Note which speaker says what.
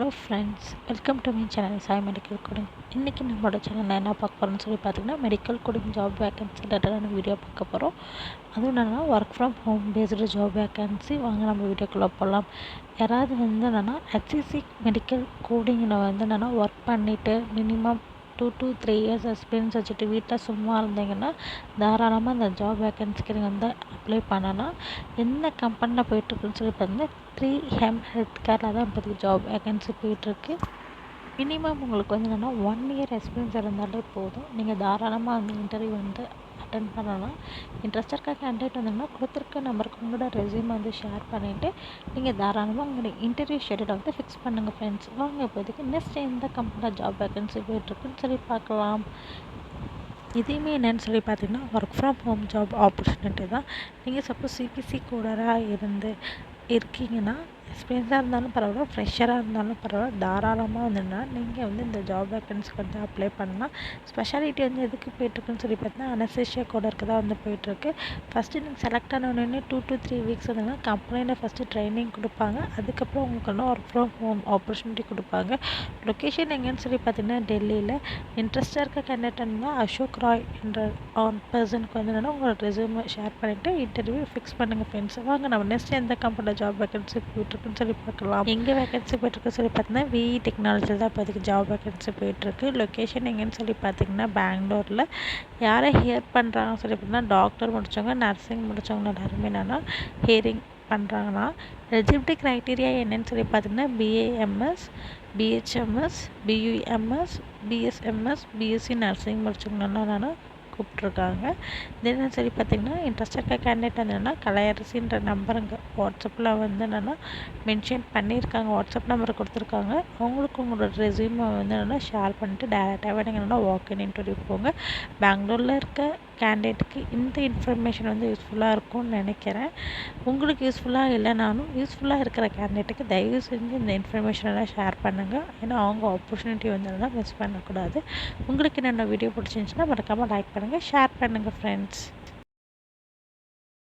Speaker 1: Hello friends, welcome to my channel Sai medical coding. இன்றைக்கி நம்மளோட சேனலில் என்ன பார்க்க போகிறோம்னு சொல்லி பார்த்தீங்கன்னா, மெடிக்கல் கோடிங் ஜாப் வேக்கன்சி ரிலேட்டடான வீடியோ பார்க்க போகிறோம். அதுவும் என்னென்னா work from home based job vacancy. வாங்க நம்ம வீடியோக்குள்ளே போகலாம். யாராவது என்னென்னா ஹெச்சிசி மெடிக்கல் கோடிங்கில் என்னென்னா ஒர்க் பண்ணிவிட்டு மினிமம் 2 to 3 years எக்ஸ்பீரியன்ஸ் வச்சுட்டு வீட்டில் சும்மா இருந்தீங்கன்னா தாராளமாக இந்த ஜாப் வேக்கன்சிக்கு நீங்கள் அப்ளை பண்ணலாம். என்ன கம்பெனியில் போயிட்டுருக்குன்னு சொல்லி பார்த்தீங்கன்னா 3M ஹெல்த் கேரில் தான் இப்போதைக்கு ஜாப் வேக்கன்சி போயிட்டுருக்கு. மினிமம் உங்களுக்கு என்னென்னா 1 year எக்ஸ்பீரியன்ஸ் இருந்தாலே போதும். நீங்கள் தாராளமாக இன்டர்வியூ அட்டன் பண்ணலாம். இன்ட்ரெஸ்ட் இருக்க கேண்டிடேட் வந்தீங்கன்னா கொடுத்துருக்க நம்பருக்கு உங்களோட ரெஸ்யூம் ஷேர் பண்ணிவிட்டு நீங்கள் தாராளமாக உங்களோட இன்டர்வியூ ஷெடியூலை ஃபிக்ஸ் பண்ணுங்கள் ஃப்ரெண்ட்ஸ். வாங்க இப்போதைக்கு நெக்ஸ்ட் எந்த கம்பெனியில் ஜாப் வேக்கன்சி போயிட்டுருக்குன்னு சொல்லி பார்க்கலாம். இதையுமே என்னென்னு சொல்லி பார்த்தீங்கன்னா work from home job opportunity தான். நீங்கள் சப்போஸ் சிபிசி கோடராக இருக்கீங்கன்னா எக்ஸ்பீரியன்ஸாக இருந்தாலும் பரவாயில்ல, ஃப்ரெஷராக இருந்தாலும் பரவாயில்ல, தாராளமாக நீங்கள் இந்த ஜாப் வேக்கன்சிக்கு அப்ளை பண்ணலாம். ஸ்பெஷாலிட்டி எதுக்கு போயிட்டுருக்குன்னு சொல்லி பார்த்தீங்கன்னா அனஸ்தீசியா கோடருக்கு தான் போயிட்டுருக்கு. ஃபஸ்ட்டு நீங்கள் செலக்ட் ஆனோடனே 2 to 3 வீக்ஸ் கம்பெனியில் ஃபஸ்ட்டு ட்ரைனிங் கொடுப்பாங்க. அதுக்கப்புறம் உங்களுக்கு ஒர்க் ஃப்ரம் ஹோம் ஆப்பர்ச்சுனிட்டி கொடுப்பாங்க. லொக்கேஷன் எங்கேன்னு சொல்லி பார்த்தீங்கன்னா டெல்லியில். இன்ட்ரெஸ்டாக இருக்க கேண்டிடேட் இருந்தால் அசோக் ராய் என்ற பர்சனுக்கு உங்களோட ரெஸ்யூமை ஷேர் பண்ணிவிட்டு இன்டர்வியூ ஃபிக்ஸ் பண்ணுங்கள் ஃப்ரெண்ட்ஸ். வாங்க நம்ம நெக்ஸ்ட் எந்த கம்பெனியில் ஜாப் வேக்கன்சி போயிட்டுருக்குன்னு சொல்லி பார்க்கலாம். எங்கே வேக்கன்சி போயிட்டுருக்கு சொல்லி பார்த்தீங்கன்னா விஇ டெக்னாலஜி தான் இப்போதைக்கு ஜாப் வேக்கன்சி போயிட்டுருக்கு. லொக்கேஷன் எங்கேன்னு சொல்லி பார்த்தீங்கன்னா பெங்களூரில். யாரை ஹியர் பண்ணுறாங்கன்னு சொல்லி பார்த்தீங்கன்னா டாக்டர் முடித்தவங்க, நர்சிங் முடித்தவங்க எல்லாருமே ஹியரிங் பண்ணுறாங்கன்னா எலிஜிபிலிட்டி க்ரைட்டீரியா என்னன்னு சொல்லி பார்த்தீங்கன்னா BAMS, BHMS, BUMS, BSMS, BSc nursing முடிச்சவங்கன்னா கூப்பிட்ருக்காங்க. தென் சொல்லி பார்த்திங்கன்னா இன்ட்ரெஸ்ட் இருக்க கேண்டிடேட் கலையரசின்ற நம்பருங்க வாட்ஸ்அப்பில் மென்ஷன் பண்ணியிருக்காங்க. வாட்ஸ்அப் நம்பர் கொடுத்துருக்காங்க. அவங்களுக்கு உங்களோட ரெஸ்யூமை ஷேர் பண்ணிட்டு டேரெக்டாகவே நீங்கள் வாக்கின் இன்டர்வியூ போங்க. பெங்களூரில் இருக்க கேண்டிடேட்டுக்கு இந்த இன்ஃபர்மேஷன் யூஸ்ஃபுல்லாக இருக்கும்னு நினைக்கிறேன். உங்களுக்கு யூஸ்ஃபுல்லாக இல்லைனாலும் யூஸ்ஃபுல்லாக இருக்கிற கேண்டிடேட்டுக்கு தயவு செஞ்சு இந்த இன்ஃபர்மேஷனெல்லாம் ஷேர் பண்ணுங்கள். ஏன்னா அவங்க ஆப்பர்ச்சுனிட்டி மிஸ் பண்ணக்கூடாது. உங்களுக்கு என்னென்ன வீடியோ பிடிச்சிருந்துச்சுன்னா மறக்காமல் லைக் பண்ணுங்கள், ஷேர் பண்ணுங்கள் ஃப்ரெண்ட்ஸ்.